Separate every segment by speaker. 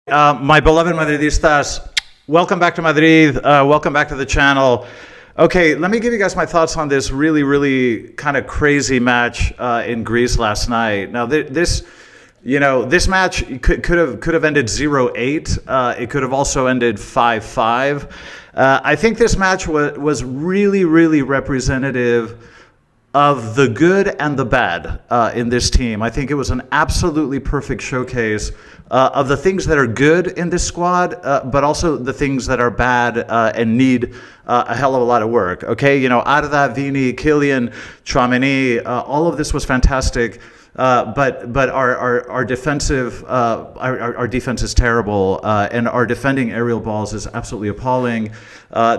Speaker 1: My beloved Madridistas, welcome back to Madrid. Welcome back to the channel. Okay, let me give you guys my thoughts on this really kind of crazy match in Greece last night. Now, this match could have ended 0-8. It could have also ended 5-5. I think this match was really representative of the good and the bad in this team. I think it was an absolutely perfect showcase of the things that are good in this squad, but also the things that are bad and need a hell of a lot of work. Okay, Arda, Vini, Kylian, Tchouaméni, all of this was fantastic. But our defense is terrible, and our defending aerial balls is absolutely appalling.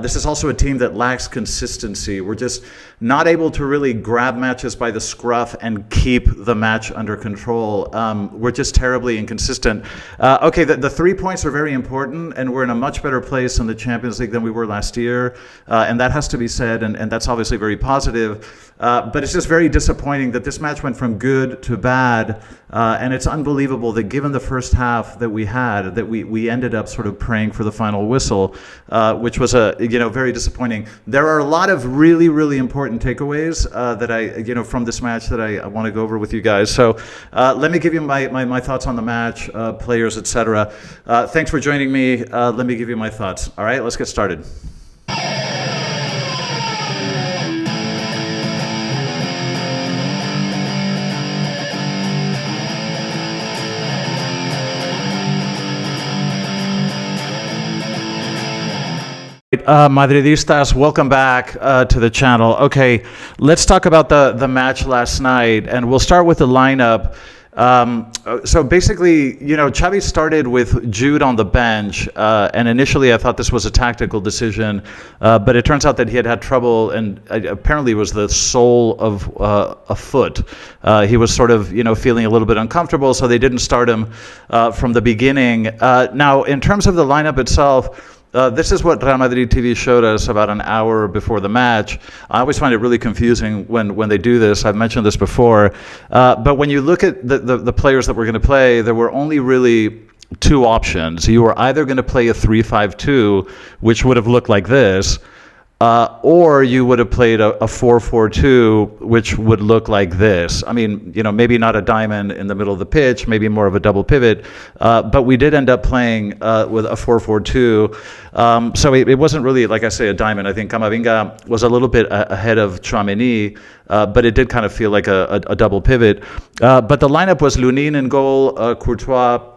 Speaker 1: This is also a team that lacks consistency. We're just not able to really grab matches by the scruff and keep the match under control. We're just terribly inconsistent. Okay, the 3 points are very important, and we're in a much better place in the Champions League than we were last year, and that has to be said, and that's obviously very positive. But it's just very disappointing that this match went from good to bad, and it's unbelievable that given the first half that we had, that we ended up sort of praying for the final whistle, which was very disappointing. There are a lot of really important takeaways that I from this match that I want to go over with you guys. So let me give you my thoughts on the match, players, etc. Thanks for joining me. Let me give you my thoughts. All right, let's get started. Madridistas, welcome back to the channel. Okay, let's talk about the match last night, and we'll start with the lineup. So basically, Xavi started with Jude on the bench, and initially I thought this was a tactical decision, but it turns out that he had trouble, and apparently it was the sole of a foot. He was sort of, feeling a little bit uncomfortable, so they didn't start him from the beginning. Now, in terms of the lineup itself, this is what Real Madrid TV showed us about an hour before the match. I always find it really confusing when they do this. I've mentioned this before. But when you look at the players that were going to play, there were only really two options. You were either going to play a 3-5-2, which would have looked like this, or you would have played a 4-4-2, which would look like this. I mean, maybe not a diamond in the middle of the pitch, maybe more of a double pivot, but we did end up playing with a 4-4-2. So it wasn't really, like I say, a diamond. I think Camavinga was a little bit ahead of Tchouaméni, but it did kind of feel like a double pivot. But the lineup was Lunin in goal, Courtois.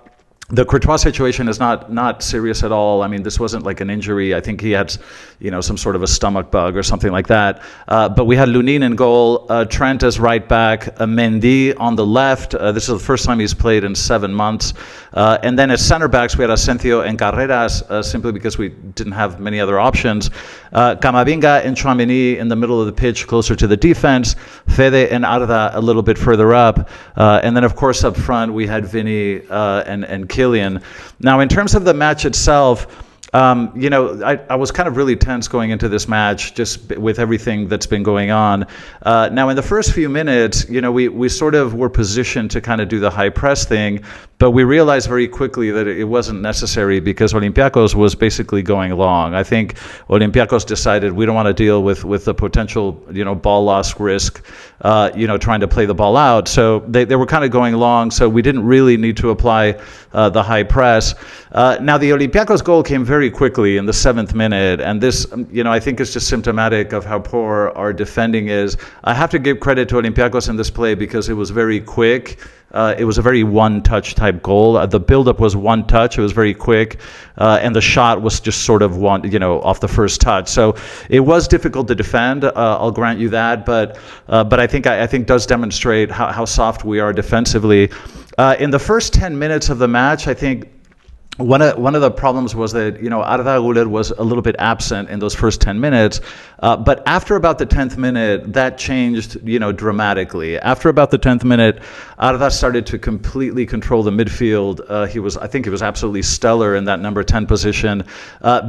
Speaker 1: The Courtois situation is not serious at all. I mean, this wasn't like an injury. I think he had, some sort of a stomach bug or something like that. But we had Lunin in goal, Trent as right back, Mendy on the left. This is the first time he's played in 7 months. And then as center backs, we had Asensio and Carreras, simply because we didn't have many other options. Camavinga and Tchouaméni in the middle of the pitch, closer to the defense. Fede and Arda a little bit further up. And then, of course, up front, we had Vini and Kylian. Now, in terms of the match itself, I was kind of really tense going into this match, just with everything that's been going on. Now, in the first few minutes, we sort of were positioned to kind of do the high press thing, but we realized very quickly that it wasn't necessary because Olympiacos was basically going long. I think Olympiacos decided we don't want to deal with the potential, ball loss risk, trying to play the ball out. So they were kind of going long, so we didn't really need to apply the high press. Now, the Olympiacos goal came very quickly in the 7th minute, and this, I think is just symptomatic of how poor our defending is. I have to give credit to Olympiacos in this play because it was very quick. It was a very one-touch type goal. The build-up was one touch. It was very quick, and the shot was just sort of off the first touch. So it was difficult to defend. I'll grant you that, but I think does demonstrate how soft we are defensively. In the first 10 minutes of the match, I think one of the problems was that, Arda Güler was a little bit absent in those first 10 minutes. But after about the 10th minute, that changed, dramatically. After about the 10th minute, Arda started to completely control the midfield. I think he was absolutely stellar in that number 10 position.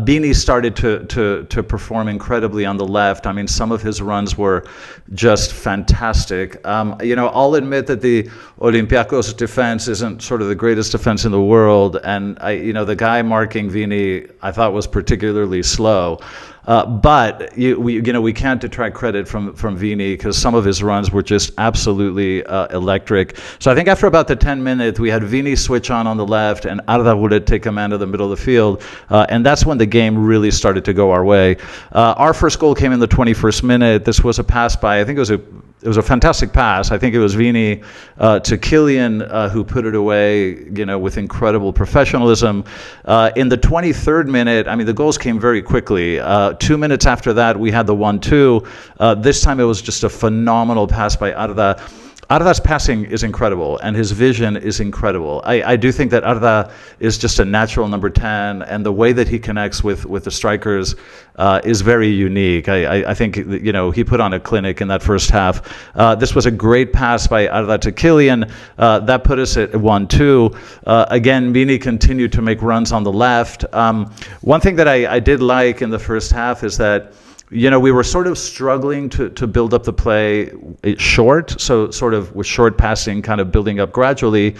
Speaker 1: Vini started to perform incredibly on the left. I mean, some of his runs were just fantastic. I'll admit that the Olympiacos defense isn't sort of the greatest defense in the world, and the guy marking Vini, I thought was particularly slow. But we can't detract credit from Vini because some of his runs were just absolutely electric. So I think after about the 10 minutes, we had Vini switch on the left and Arda Güler take command of the middle of the field. And that's when the game really started to go our way. Our first goal came in the 21st minute. This was a pass by, I think it was a fantastic pass. I think it was Vini to Kylian who put it away, with incredible professionalism. In the 23rd minute, the goals came very quickly. 2 minutes after that, we had the 1-2. This time it was just a phenomenal pass by Arda. Arda's passing is incredible, and his vision is incredible. I do think that Arda is just a natural number 10, and the way that he connects with the strikers is very unique. I think, he put on a clinic in that first half. This was a great pass by Arda to Kylian. That put us at 1-2. Again, Vini continued to make runs on the left. One thing that I did like in the first half is that we were sort of struggling to build up the play short, so sort of with short passing kind of building up gradually.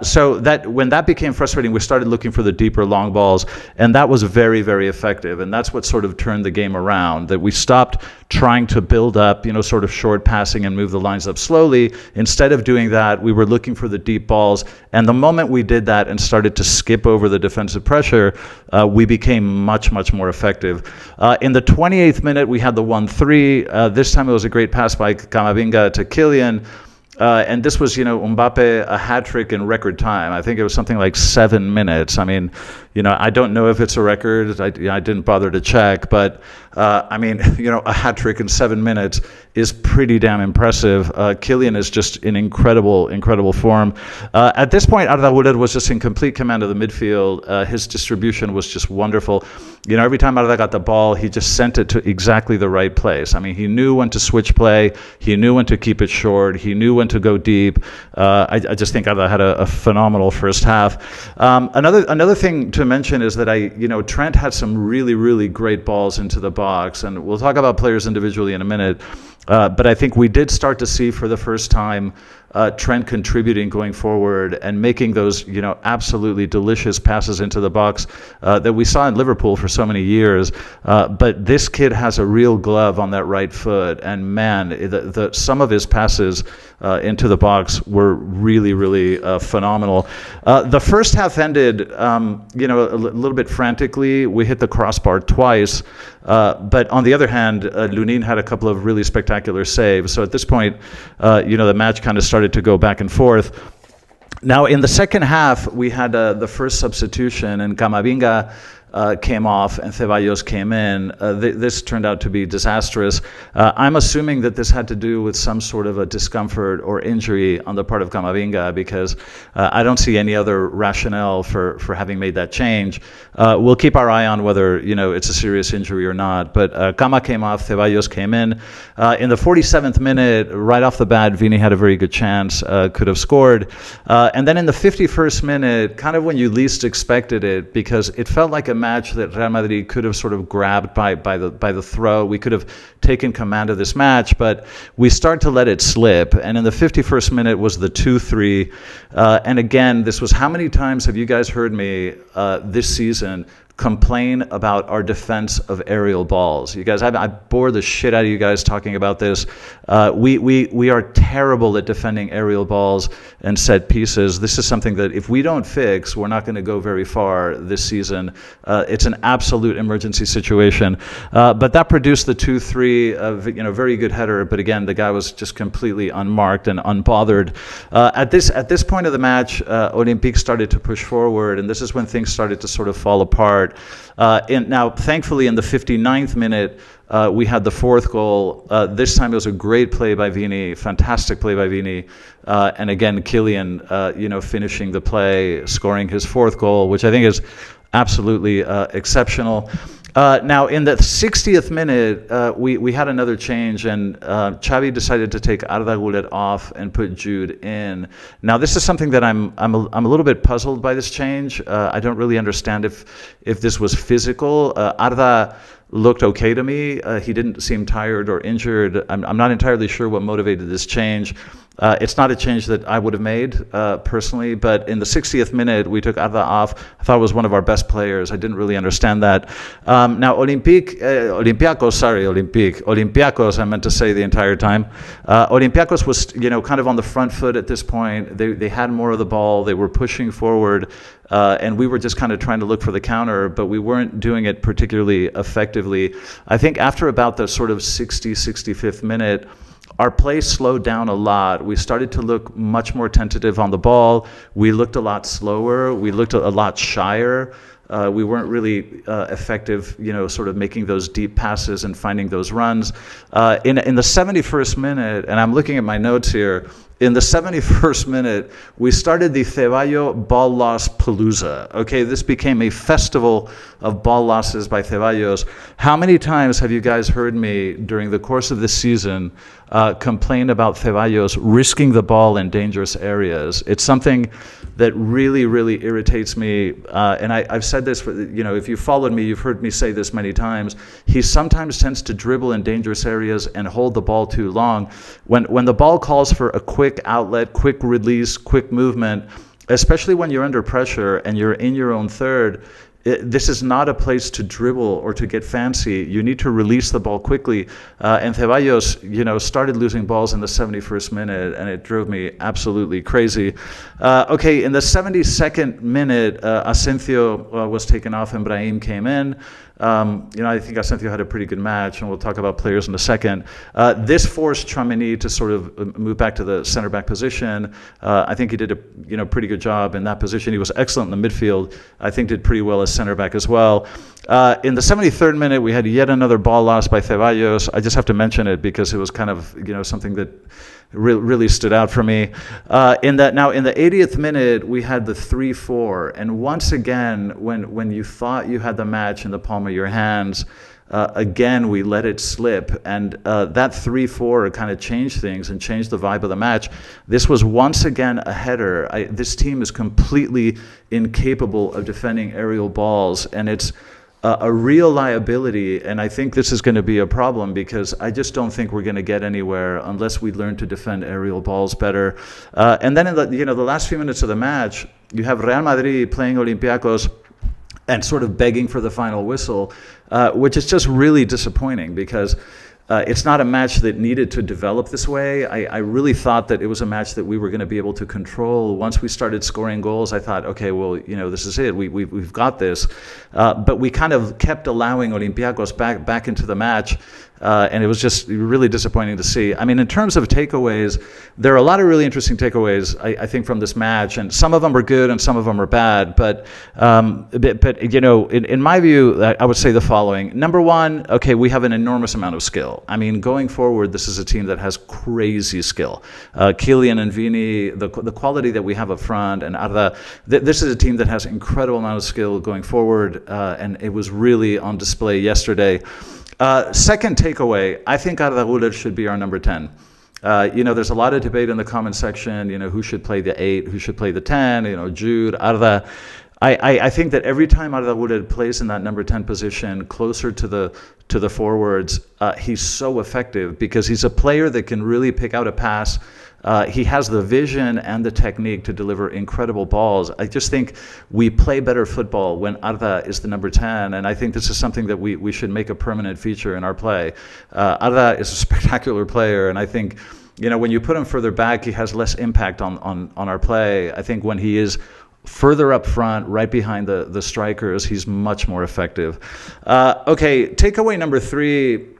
Speaker 1: So that when that became frustrating, we started looking for the deeper long balls, and that was very, very effective. And that's what sort of turned the game around, that we stopped trying to build up, sort of short passing and move the lines up slowly. Instead of doing that, we were looking for the deep balls. And the moment we did that and started to skip over the defensive pressure, we became much, much more effective. In the 28th minute, we had the 1-3. This time it was a great pass by Camavinga to Kylian. And this was, Mbappe, a hat trick in record time. I think it was something like 7 minutes. I don't know if it's a record. I didn't bother to check, but a hat trick in 7 minutes is pretty damn impressive. Kylian is just in incredible form. At this point, Arda Güler was just in complete command of the midfield. His distribution was just wonderful. Every time Arda got the ball, he just sent it to exactly the right place. He knew when to switch play. He knew when to keep it short. He knew when to go deep. I just think Arda had a phenomenal first half. Another thing to mention is that Trent had some really great balls into the box, and we'll talk about players individually in a minute. But I think we did start to see for the first time Trent contributing going forward and making those, absolutely delicious passes into the box that we saw in Liverpool for so many years. But this kid has a real glove on that right foot, and man, some of his passes into the box were really phenomenal. The first half ended, a little bit frantically. We hit the crossbar twice, but on the other hand, Lunin had a couple of really spectacular saves. So at this point, the match kind of started to go back and forth. Now, in the second half, we had the first substitution, and Camavinga came off and Ceballos came in. This turned out to be disastrous. I'm assuming that this had to do with some sort of a discomfort or injury on the part of Camavinga, because I don't see any other rationale for having made that change. We'll keep our eye on whether it's a serious injury or not. But Cama came off, Ceballos came in. In the 47th minute, right off the bat, Vini had a very good chance, could have scored. And then in the 51st minute, kind of when you least expected it, because it felt like a match that Real Madrid could have sort of grabbed by the throat. We could have taken command of this match, but we start to let it slip. And in the 51st minute was the 2-3. And again, this was, how many times have you guys heard me this season complain about our defense of aerial balls? You guys, I bore the shit out of you guys talking about this. We are terrible at defending aerial balls and set pieces. This is something that if we don't fix, we're not going to go very far this season. It's an absolute emergency situation. But that produced the 2-3, very good header. But again, the guy was just completely unmarked and unbothered. At this point of the match, Olympique started to push forward, and this is when things started to sort of fall apart. Now, thankfully, in the 59th minute, we had the fourth goal. This time it was a great play by Vini, fantastic play by Vini. And again, Kylian, finishing the play, scoring his fourth goal, which I think is absolutely exceptional. Now, in the 60th minute, we had another change, and Xavi decided to take Arda Güler off and put Jude in. Now, this is something that I'm a little bit puzzled by this change. I don't really understand if this was physical. Arda looked okay to me. He didn't seem tired or injured. I'm not entirely sure what motivated this change. It's not a change that I would have made personally, but in the 60th minute, we took Arda off. I thought it was one of our best players. I didn't really understand that. Now, Olympiacos, I meant to say the entire time. Olympiacos was, kind of on the front foot at this point. They had more of the ball. They were pushing forward. And we were just kind of trying to look for the counter, but we weren't doing it particularly effectively. I think after about the sort of 65th minute, our play slowed down a lot. We started to look much more tentative on the ball. We looked a lot slower. We looked a lot shyer. We weren't really effective, sort of making those deep passes and finding those runs. In the 71st minute, and I'm looking at my notes here, in the 71st minute, we started the Ceballos ball loss palooza. Okay, this became a festival of ball losses by Ceballos. How many times have you guys heard me during the course of this season complain about Ceballos risking the ball in dangerous areas? It's something that really, really irritates me. And I've said this, if you followed me, you've heard me say this many times. He sometimes tends to dribble in dangerous areas and hold the ball too long. When the ball calls for a quick outlet, quick release, quick movement, especially when you're under pressure and you're in your own third, this is not a place to dribble or to get fancy. You need to release the ball quickly. And Ceballos, started losing balls in the 71st minute, and it drove me absolutely crazy. Okay, in the 72nd minute, Asensio was taken off and Brahim came in. I think Asensio had a pretty good match, and we'll talk about players in a second. This forced Tchouaméni to sort of move back to the center back position. I think he did a pretty good job in that position. He was excellent in the midfield. I think did pretty well as center back as well. In the 73rd minute, we had yet another ball loss by Ceballos. I just have to mention it because it was kind of something that really stood out for me. In the 80th minute, we had the 3-4, and once again, when you thought you had the match in the palm of your hands, again we let it slip, and that 3-4 kind of changed things and changed the vibe of the match. This was once again a header. This team is completely incapable of defending aerial balls, and it's a real liability, and I think this is going to be a problem because I just don't think we're going to get anywhere unless we learn to defend aerial balls better. And then in the last few minutes of the match, you have Real Madrid playing Olympiacos and sort of begging for the final whistle, which is just really disappointing because it's not a match that needed to develop this way. I really thought that it was a match that we were going to be able to control. Once we started scoring goals, I thought, okay, well, this is it. We've got this. But we kind of kept allowing Olympiacos back into the match. And it was just really disappointing to see. I mean, in terms of takeaways, there are a lot of really interesting takeaways, I think, from this match, and some of them are good and some of them are bad. But in my view, I would say the following. Number one, okay, we have an enormous amount of skill. I mean, going forward, this is a team that has crazy skill. Kylian and Vini, the quality that we have up front, and Arda, this is a team that has incredible amount of skill going forward, and it was really on display yesterday. Second takeaway, I think Arda Güler should be our number 10. There's a lot of debate in the comment section, who should play the 8, who should play the 10, Jude, Arda. I think that every time Arda Güler plays in that number 10 position, closer to the forwards, he's so effective because he's a player that can really pick out a pass. He has the vision and the technique to deliver incredible balls. I just think we play better football when Arda is the number 10, and I think this is something that we should make a permanent feature in our play. Arda is a spectacular player, and I think when you put him further back, he has less impact on our play. I think when he is further up front, right behind the strikers, he's much more effective. Okay, takeaway number 3.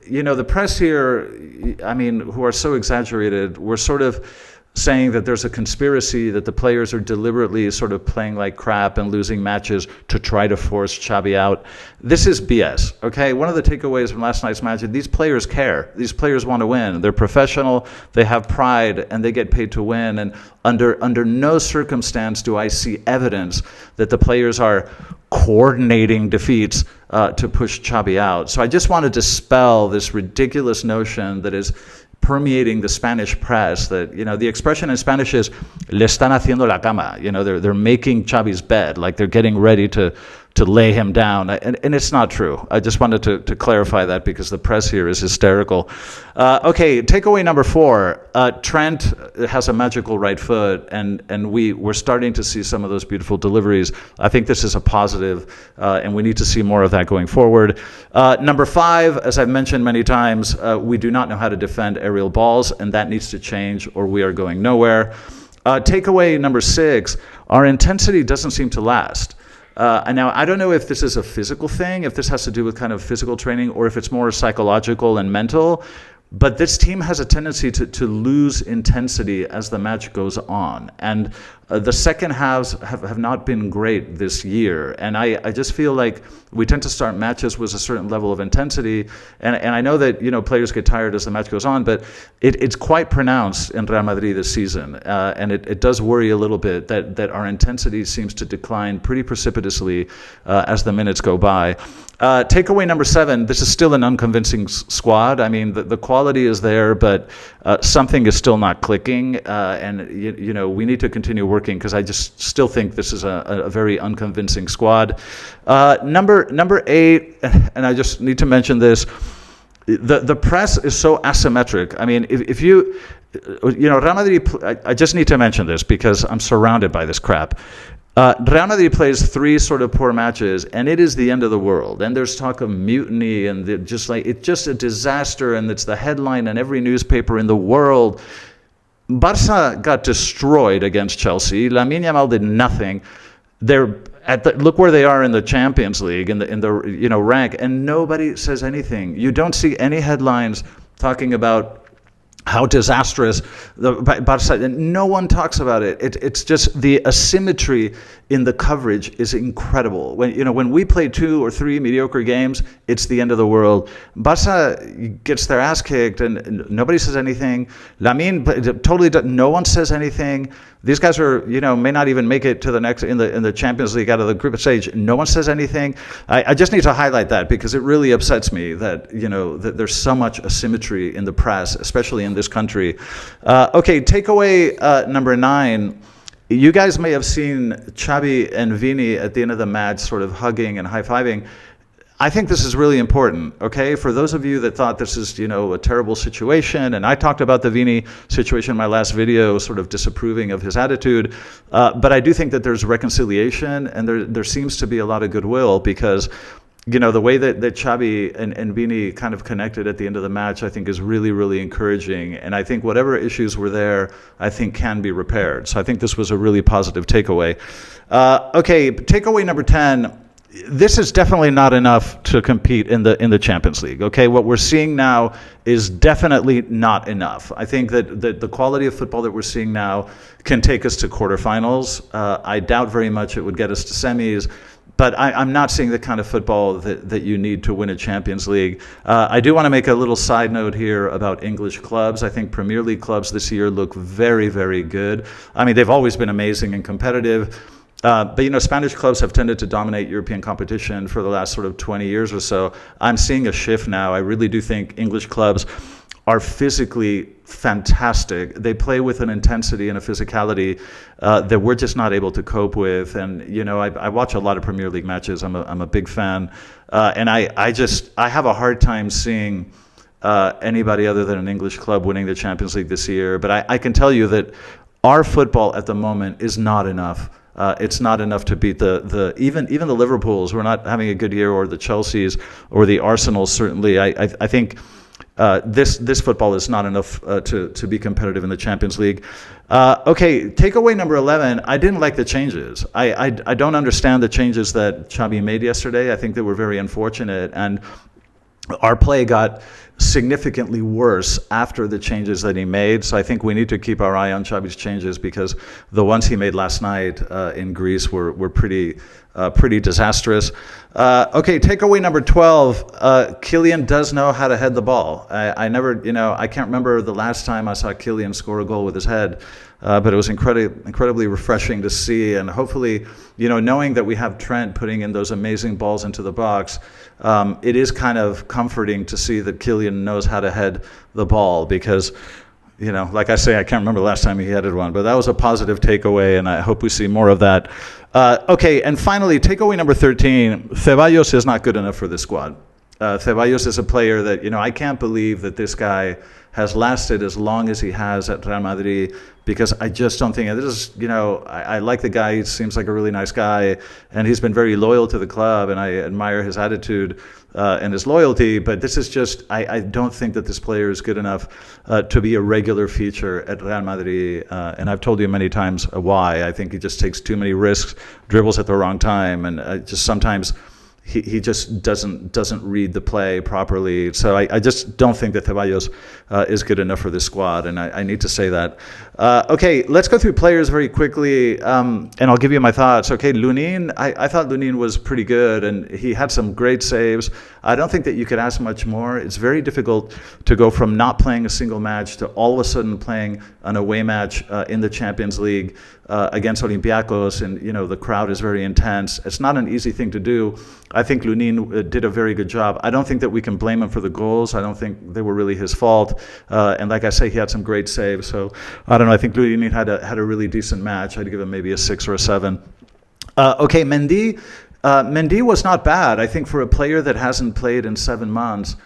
Speaker 1: The press here, who are so exaggerated, we're sort of saying that there's a conspiracy that the players are deliberately sort of playing like crap and losing matches to try to force Xavi out. This is BS, okay? One of the takeaways from last night's match is these players care. These players want to win. They're professional, they have pride, and they get paid to win. And under no circumstance do I see evidence that the players are coordinating defeats to push Xavi out. So I just want to dispel this ridiculous notion that is permeating the Spanish press that, the expression in Spanish is le están haciendo la cama. They're making Xavi's bed, like they're getting ready to lay him down. And it's not true. I just wanted to clarify that because the press here is hysterical. Okay, takeaway number 4. Trent has a magical right foot, and we're starting to see some of those beautiful deliveries. I think this is a positive, and we need to see more of that going forward. Number 5, as I've mentioned many times, we do not know how to defend aerial balls, and that needs to change or we are going nowhere. Takeaway number 6, our intensity doesn't seem to last. And now, I don't know if this is a physical thing, if this has to do with kind of physical training, or if it's more psychological and mental. But this team has a tendency to lose intensity as the match goes on. And the second halves have not been great this year. And I just feel like we tend to start matches with a certain level of intensity. And I know that, players get tired as the match goes on, but it's quite pronounced in Real Madrid this season. And it does worry a little bit that our intensity seems to decline pretty precipitously as the minutes go by. Takeaway number 7, this is still an unconvincing squad. I mean, the quality is there, but something is still not clicking. And, we need to continue working because I just still think this is a very unconvincing squad. Number 8, and I just need to mention this, the press is so asymmetric. I mean, if you Real Madrid, I just need to mention this because I'm surrounded by this crap. Real Madrid plays 3 sort of poor matches, and it is the end of the world. And there's talk of mutiny, and it's just a disaster, and it's the headline in every newspaper in the world. Barça got destroyed against Chelsea. Lamine Yamal did nothing. They're look where they are in the Champions League, in the rank, and nobody says anything. You don't see any headlines talking about how disastrous the Barca. No one talks about it. It's just the asymmetry in the coverage is incredible. When we play 2 or 3 mediocre games, it's the end of the world. Barca gets their ass kicked and nobody says anything. Lamine totally no one says anything. These guys are, may not even make it to the next in the Champions League out of the group stage. No one says anything. I just need to highlight that because it really upsets me that that there's so much asymmetry in the press, especially in this country. Okay, takeaway number 9. You guys may have seen Xavi and Vini at the end of the match sort of hugging and high-fiving. I think this is really important, okay? For those of you that thought this is, a terrible situation, and I talked about the Vini situation in my last video, sort of disapproving of his attitude, but I do think that there's reconciliation, and there seems to be a lot of goodwill because, the way that Xavi and Vini kind of connected at the end of the match, I think is really, really encouraging. And I think whatever issues were there, I think can be repaired. So I think this was a really positive takeaway. Okay, takeaway number 10. This is definitely not enough to compete in the Champions League. Okay, what we're seeing now is definitely not enough. I think that the quality of football that we're seeing now can take us to quarterfinals. I doubt very much it would get us to semis. But I'm not seeing the kind of football that you need to win a Champions League. I do want to make a little side note here about English clubs. I think Premier League clubs this year look very, very good. I mean, they've always been amazing and competitive. But, Spanish clubs have tended to dominate European competition for the last sort of 20 years or so. I'm seeing a shift now. I really do think English clubs are physically fantastic. They play with an intensity and a physicality that we're just not able to cope with. And, I watch a lot of Premier League matches. I'm a big fan. And I have a hard time seeing anybody other than an English club winning the Champions League this year. But I can tell you that our football at the moment is not enough. It's not enough to beat even the Liverpools who are not having a good year, or the Chelseas or the Arsenals. Certainly, I think this football is not enough to be competitive in the Champions League. Okay, takeaway number 11. I didn't like the changes. I don't understand the changes that Xavi made yesterday. I think they were very unfortunate, and our play got significantly worse after the changes that he made. So I think we need to keep our eye on Xavi's changes because the ones he made last night in Greece were pretty disastrous. Okay, takeaway number 12. Kylian does know how to head the ball. I never, I can't remember the last time I saw Kylian score a goal with his head. But it was incredibly refreshing to see, and hopefully, knowing that we have Trent putting in those amazing balls into the box, it is kind of comforting to see that Kylian Brazilian knows how to head the ball because, like I say, I can't remember the last time he headed one, but that was a positive takeaway, and I hope we see more of that. Okay, and finally, takeaway number 13, Ceballos is not good enough for this squad. Ceballos is a player that, I can't believe that this guy has lasted as long as he has at Real Madrid, because I just don't think, this is, I like the guy, he seems like a really nice guy, and he's been very loyal to the club, and I admire his attitude and his loyalty, but this is just, I don't think that this player is good enough to be a regular feature at Real Madrid, and I've told you many times why. I think he just takes too many risks, dribbles at the wrong time, and just sometimes he just doesn't read the play properly. So I just don't think that Ceballos is good enough for this squad, and I need to say that. Okay, let's go through players very quickly, and I'll give you my thoughts. Okay, Lunin, I thought Lunin was pretty good, and he had some great saves. I don't think that you could ask much more. It's very difficult to go from not playing a single match to all of a sudden playing an away match in the Champions League against Olympiacos, and the crowd is very intense. It's not an easy thing to do. I think Lunin did a very good job. I don't think that we can blame him for the goals. I don't think they were really his fault. And like I say, he had some great saves. So I don't know. I think Lunin had a really decent match. I'd give him maybe a 6 or a 7. Okay, Mendy. Mendy was not bad. I think for a player that hasn't played in 7 months,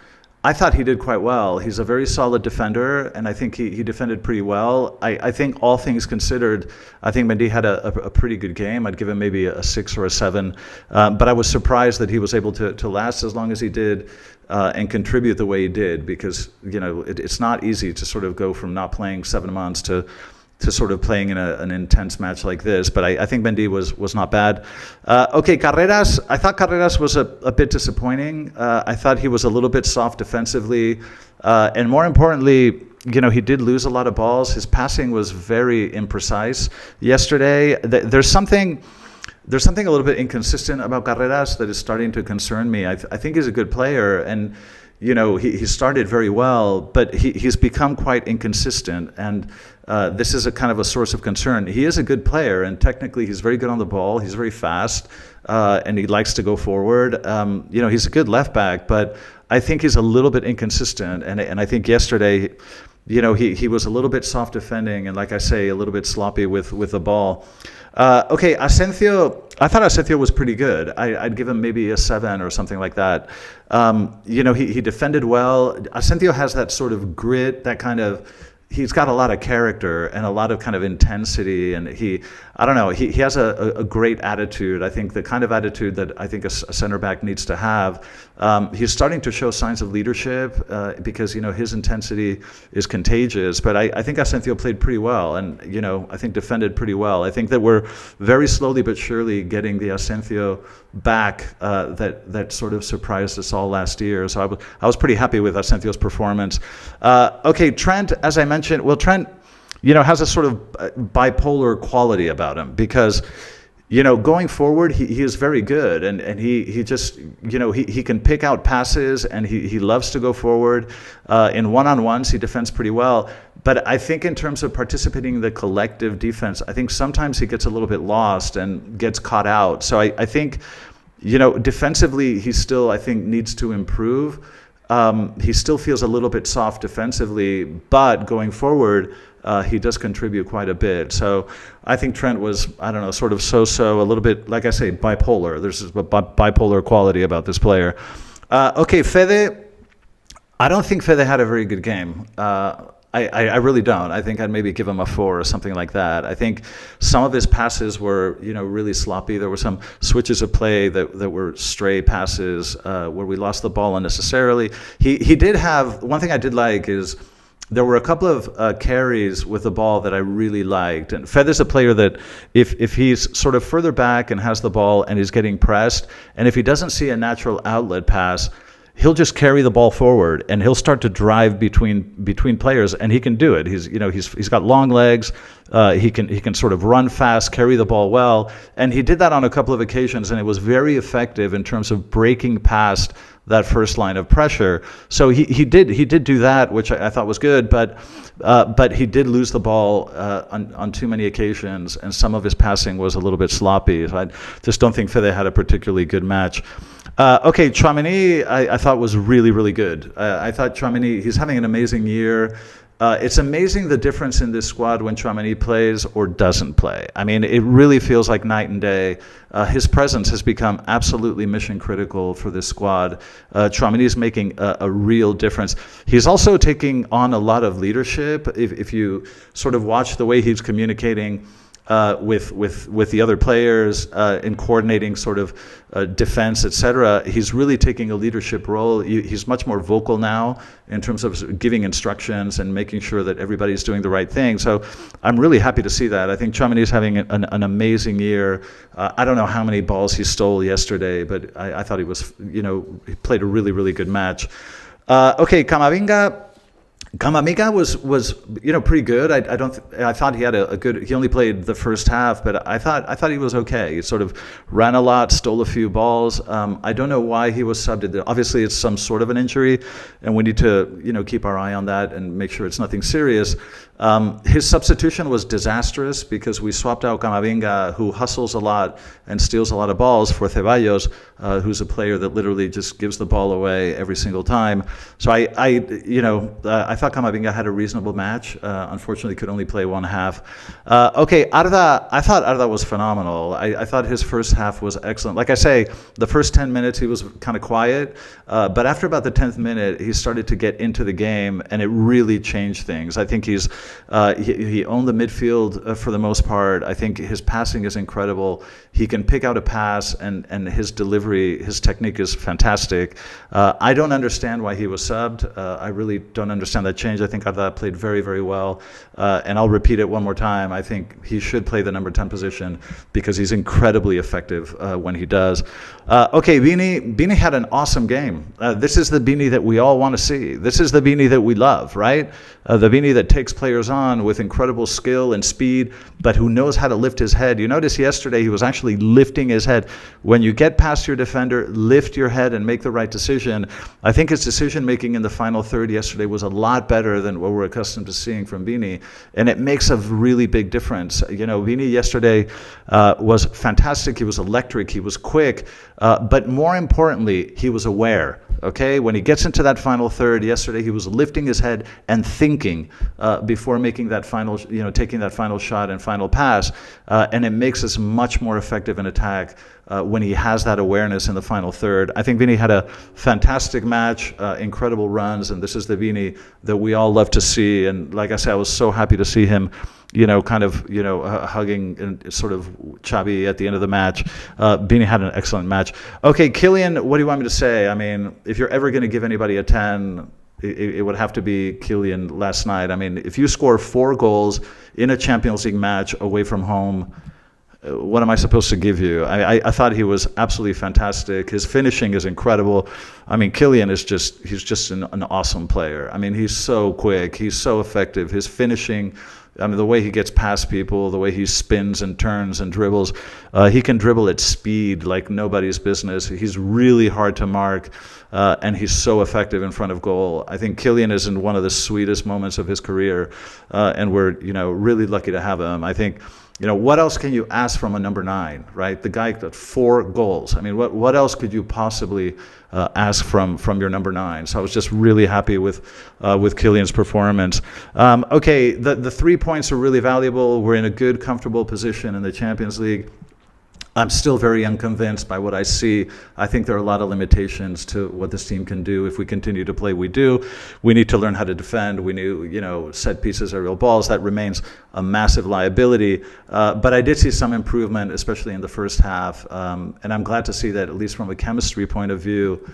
Speaker 1: I thought he did quite well. He's a very solid defender, and I think he defended pretty well. I think all things considered, I think Mendy had a pretty good game. I'd give him maybe a 6 or a 7. But I was surprised that he was able to last as long as he did and contribute the way he did, because it's not easy to sort of go from not playing 7 months to sort of playing in an intense match like this. But I think Mendy was not bad. Okay, Carreras. I thought Carreras was a bit disappointing. I thought he was a little bit soft defensively. And more importantly, he did lose a lot of balls. His passing was very imprecise yesterday. There's something a little bit inconsistent about Carreras that is starting to concern me. I think he's a good player, and he started very well, but he's become quite inconsistent, and this is a kind of a source of concern. He is a good player, and technically he's very good on the ball. He's very fast, and he likes to go forward. He's a good left back, but I think he's a little bit inconsistent, and I think yesterday, he was a little bit soft defending, and like I say, a little bit sloppy with the ball. Okay, Asensio. I thought Asensio was pretty good. I'd give him maybe a 7 or something like that. He defended well. Asensio has that sort of grit, he's got a lot of character and a lot of kind of intensity, and he has a great attitude. I think the kind of attitude that I think a center back needs to have. He's starting to show signs of leadership because his intensity is contagious. But I think Asensio played pretty well, and I think defended pretty well. I think that we're very slowly but surely getting the Asensio back that sort of surprised us all last year. So I was pretty happy with Asensio's performance. Okay, Trent, as I mentioned, Trent, has a sort of bipolar quality about him, because going forward, he is very good, and he just, he can pick out passes, and he loves to go forward. In one-on-ones, he defends pretty well. But I think in terms of participating in the collective defense, I think sometimes he gets a little bit lost and gets caught out. So I think, defensively, he still, I think, needs to improve. He still feels a little bit soft defensively, but going forward, he does contribute quite a bit. So I think Trent was, sort of so-so, a little bit, like I say, bipolar. There's a bipolar quality about this player. Okay, Fede. I don't think Fede had a very good game. I really don't. I think I'd maybe give him a 4 or something like that. I think some of his passes were, really sloppy. There were some switches of play that were stray passes where we lost the ball unnecessarily. He did have, one thing I did like is there were a couple of carries with the ball that I really liked. And Fede's a player that if he's sort of further back and has the ball and he's getting pressed, and if he doesn't see a natural outlet pass, he'll just carry the ball forward, and he'll start to drive between players, and he can do it. He's got long legs. He can sort of run fast, carry the ball well, and he did that on a couple of occasions, and it was very effective in terms of breaking past that first line of pressure. So he did do that, which I thought was good, but he did lose the ball on too many occasions, and some of his passing was a little bit sloppy. So I just don't think Fede had a particularly good match. Okay, Tchouaméni, I thought was really, really good. I thought Tchouaméni, he's having an amazing year. It's amazing the difference in this squad when Tchouaméni plays or doesn't play. I mean, it really feels like night and day. His presence has become absolutely mission critical for this squad. Tchouaméni is making a real difference. He's also taking on a lot of leadership. If you sort of watch the way he's communicating with the other players in coordinating sort of defense, etc. He's really taking a leadership role. He's much more vocal now in terms of giving instructions and making sure that everybody's doing the right thing. So I'm really happy to see that. I think Tchouaméni is having an amazing year. I don't know how many balls he stole yesterday, but I thought he was, he played a really, really good match. Okay, Camavinga was pretty good. I thought he had a good. He only played the first half, but I thought he was okay. He sort of ran a lot, stole a few balls. I don't know why he was subbed. Obviously, it's some sort of an injury, and we need to keep our eye on that and make sure it's nothing serious. His substitution was disastrous because we swapped out Camavinga, who hustles a lot and steals a lot of balls, for Ceballos, who's a player that literally just gives the ball away every single time. So I thought Camavinga had a reasonable match. Unfortunately, could only play one half. Okay, Arda, I thought Arda was phenomenal. I thought his first half was excellent. Like I say, the first 10 minutes he was kind of quiet, but after about the 10th minute, he started to get into the game, and it really changed things. I think he owned the midfield for the most part. I think his passing is incredible. He can pick out a pass, and his delivery, his technique is fantastic. I don't understand why he was subbed. I really don't understand that change. I think Arda played very, very well. And I'll repeat it one more time. I think he should play the number 10 position because he's incredibly effective when he does. Okay, Vini had an awesome game. This is the Vini that we all want to see. This is the Vini that we love, right? The Vini that takes players on with incredible skill and speed, but who knows how to lift his head. You notice yesterday he was actually lifting his head. When you get past your defender, lift your head and make the right decision. I think his decision making in the final third yesterday was a lot better than what we're accustomed to seeing from Vini, and it makes a really big difference. Vini yesterday was fantastic. He was electric. He was quick, but more importantly, he was aware. Okay, when he gets into that final third yesterday, he was lifting his head and thinking before making that final, taking that final shot and final pass, and it makes us much more effective in attack when he has that awareness in the final third. I think Vini had a fantastic match, incredible runs, and this is the Vini that we all love to see. And like I said, I was so happy to see him hugging and sort of Xavi at the end of the match. Vini had an excellent match. Okay, Kylian, what do you want me to say? I mean, if you're ever going to give anybody a 10, it would have to be Kylian last night. I mean, if you score 4 goals in a Champions League match away from home, what am I supposed to give you? I thought he was absolutely fantastic. His finishing is incredible. I mean, Kylian he's just an awesome player. I mean, he's so quick. He's so effective. His finishing, I mean, the way he gets past people, the way he spins and turns and dribbles, he can dribble at speed like nobody's business. He's really hard to mark, and he's so effective in front of goal. I think Kylian is in one of the sweetest moments of his career, and we're really lucky to have him. I think, what else can you ask from a number 9, right? The guy got 4 goals. I mean, what else could you possibly ask from your number 9? So I was just really happy with Kylian's performance. Okay, the 3 points are really valuable. We're in a good, comfortable position in the Champions League. I'm still very unconvinced by what I see. I think there are a lot of limitations to what this team can do. If we continue to play, we need to learn how to defend. We need, set pieces, aerial balls. That remains a massive liability. But I did see some improvement, especially in the first half. And I'm glad to see that, at least from a chemistry point of view,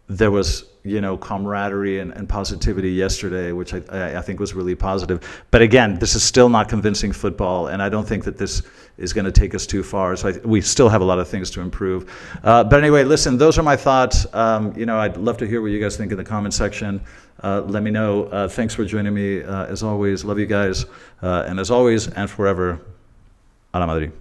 Speaker 1: there was, camaraderie and positivity yesterday, which I think was really positive. But again, this is still not convincing football, and I don't think that this is going to take us too far. So we still have a lot of things to improve. But anyway, listen, those are my thoughts. I'd love to hear what you guys think in the comment section. Let me know. Thanks for joining me. As always, love you guys. And as always and forever, a la Madrid.